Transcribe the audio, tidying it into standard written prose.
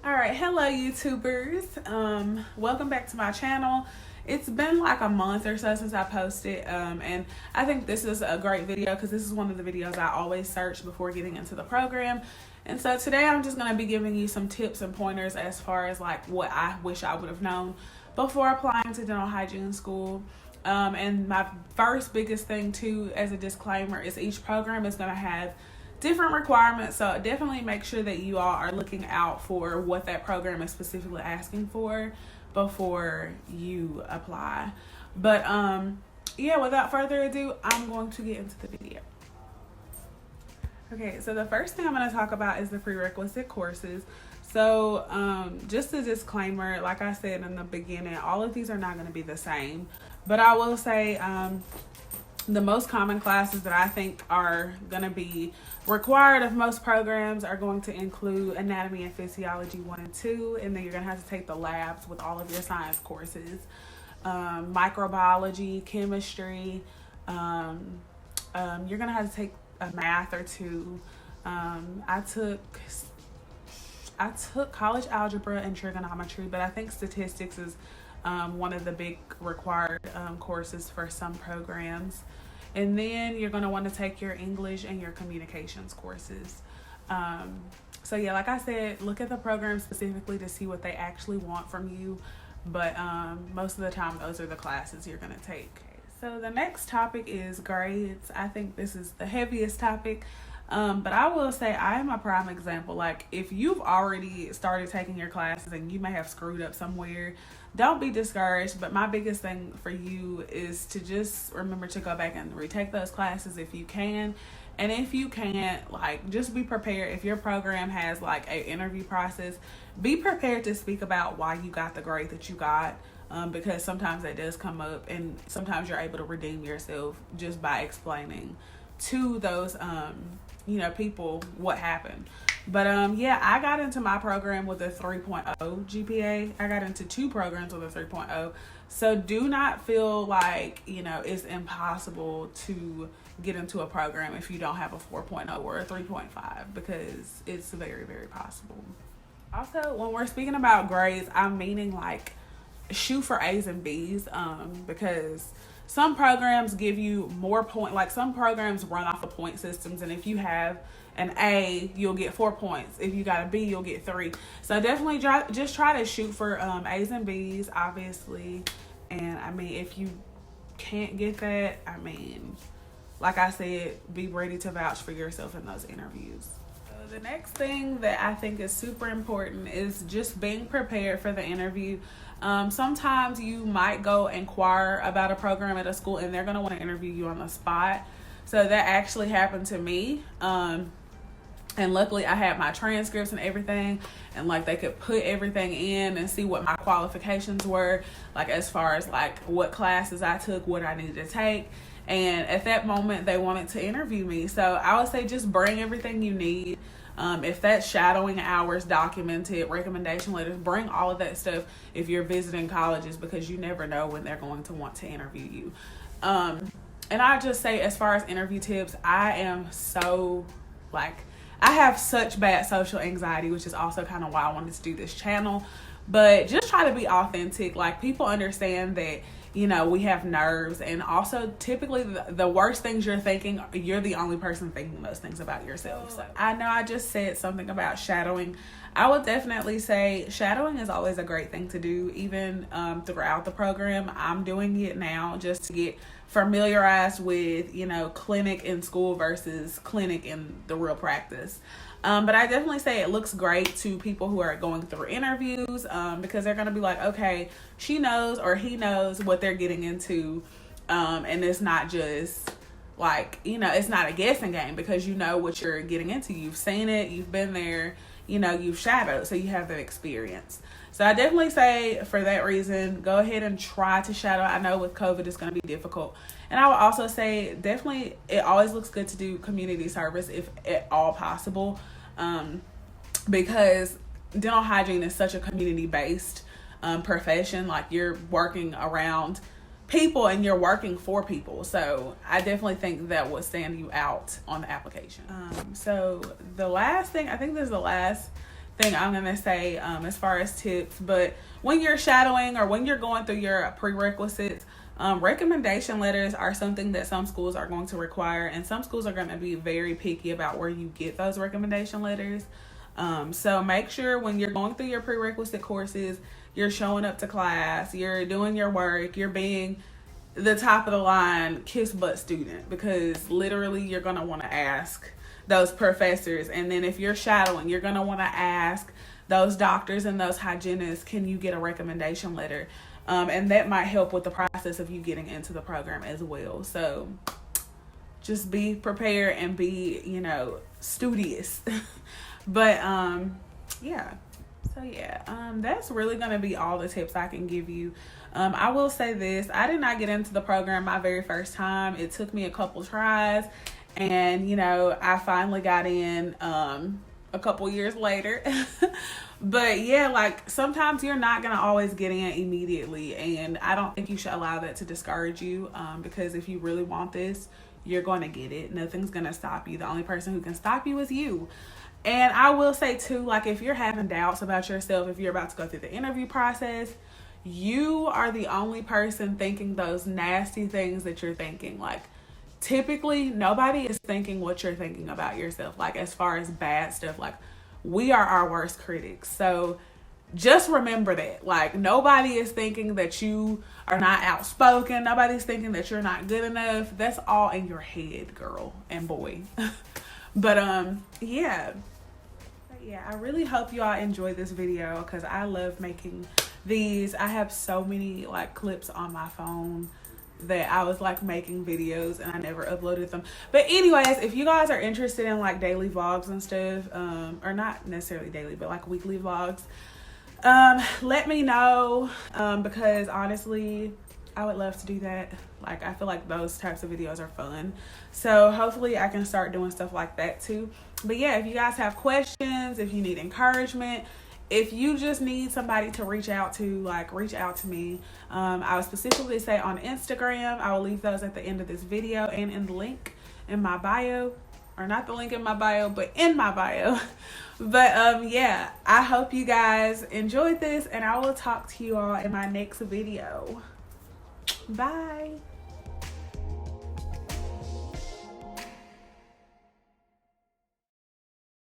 All right, hello YouTubers. Welcome back to my channel. It's been like a month or so since I posted, and I think this is a great video because this is one of the videos I always search before getting into the program. And so today I'm just going to be giving you some tips and pointers as far as like what I wish I would have known before applying to dental hygiene school. And my first biggest thing too, as a disclaimer, is each program is going to have different requirements, so definitely make sure that you all are looking out for what that program is specifically asking for before you apply. But yeah, without further ado, I'm going to get into the video. Okay, so the first thing I'm going to talk about is the prerequisite courses. So just a disclaimer, like I said in the beginning, all of these are not going to be the same, but I will say the most common classes that I think are going to be required of most programs are going to include anatomy and physiology 1 and 2, and then you're going to have to take the labs with all of your science courses, microbiology, chemistry, you're going to have to take a math or two. I took college algebra and trigonometry, but I think statistics is one of the big required courses for some programs. And then you're going to want to take your English and your communications courses. So yeah, like I said, look at the program specifically to see what they actually want from you. But most of the time, those are the classes you're going to take. So the next topic is grades. I think this is the heaviest topic. But I will say I am a prime example. Like, if you've already started taking your classes and you may have screwed up somewhere, don't be discouraged. But my biggest thing for you is to just remember to go back and retake those classes if you can. And if you can't, like, just be prepared. If your program has like an interview process, be prepared to speak about why you got the grade that you got. Because sometimes that does come up, and sometimes you're able to redeem yourself just by explaining to those people what happened. But yeah, I got into my program with a 3.0 GPA. I got into 2 programs with a 3.0. So do not feel like it's impossible to get into a program if you don't have a 4.0 or a 3.5, because it's very, very possible. Also, when we're speaking about grades, I'm meaning like shoot for A's and B's, because some programs give you more point, like some programs run off of point systems, and if you have an A, you'll get 4 points. If you got a B, you'll get 3. So definitely just try to shoot for A's and B's, obviously. And I mean, if you can't get that, I mean, like I said, be ready to vouch for yourself in those interviews. The next thing that I think is super important is just being prepared for the interview. Sometimes you might go inquire about a program at a school and they're going to want to interview you on the spot. So that actually happened to me. And luckily I had my transcripts and everything, and like they could put everything in and see what my qualifications were, like as far as like what classes I took, what I needed to take. And at that moment they wanted to interview me. So I would say just bring everything you need. If that's shadowing hours documented, recommendation letters, bring all of that stuff if you're visiting colleges, because you never know when they're going to want to interview you. And I just say, as far as interview tips, I have such bad social anxiety, which is also kind of why I wanted to do this channel. But just try to be authentic. Like, people understand that we have nerves, and also typically the worst things you're thinking, you're the only person thinking those things about yourself. So I know I just said something about shadowing. I would definitely say shadowing is always a great thing to do, even throughout the program. I'm doing it now just to get familiarized with, clinic in school versus clinic in the real practice. But I definitely say it looks great to people who are going through interviews, because they're going to be like, okay, she knows or he knows what they're getting into. And it's not just like, it's not a guessing game, because you know what you're getting into. You've seen it, you've been there, you've shadowed, so you have that experience. So I definitely say, for that reason, go ahead and try to shadow. I know with COVID it's going to be difficult. And I would also say, definitely, it always looks good to do community service if at all possible, because dental hygiene is such a community-based profession. Like, you're working around people and you're working for people. So I definitely think that would stand you out on the application. So the last thing, I think this is the last thing I'm gonna say as far as tips. But when you're shadowing or when you're going through your prerequisites, recommendation letters are something that some schools are going to require, and some schools are going to be very picky about where you get those recommendation letters. So make sure when you're going through your prerequisite courses, you're showing up to class, you're doing your work, you're being the top of the line kiss butt student, because literally you're going to want to ask those professors. And then if you're shadowing, you're going to want to ask those doctors and those hygienists, can you get a recommendation letter? And that might help with the process of you getting into the program as well. So just be prepared and be, studious. But yeah. So yeah, that's really going to be all the tips I can give you. I will say this, I did not get into the program my very first time. It took me a couple tries, and I finally got in a couple years later. But yeah, like sometimes you're not going to always get in immediately, and I don't think you should allow that to discourage you, because if you really want this, you're going to get it. Nothing's going to stop you. The only person who can stop you is you. And I will say too, like if you're having doubts about yourself, if you're about to go through the interview process, you are the only person thinking those nasty things that you're thinking. Like typically nobody is thinking what you're thinking about yourself. Like as far as bad stuff, like we are our worst critics. So just remember that. Like nobody is thinking that you are not outspoken. Nobody's thinking that you're not good enough. That's all in your head, girl and boy. But yeah, I really hope you all enjoyed this video, because I love making these. I have so many like clips on my phone that I was like making videos and I never uploaded them. But anyways, if you guys are interested in like daily vlogs and stuff, or not necessarily daily, but like weekly vlogs, let me know, because honestly I would love to do that. Like I feel like those types of videos are fun, so hopefully I can start doing stuff like that too. But yeah, if you guys have questions, if you need encouragement, if you just need somebody to reach out to, like reach out to me. I would specifically say on Instagram. I will leave those at the end of this video and in the link in my bio, or not the link in my bio, but in my bio. But yeah, I hope you guys enjoyed this, and I will talk to you all in my next video. Bye.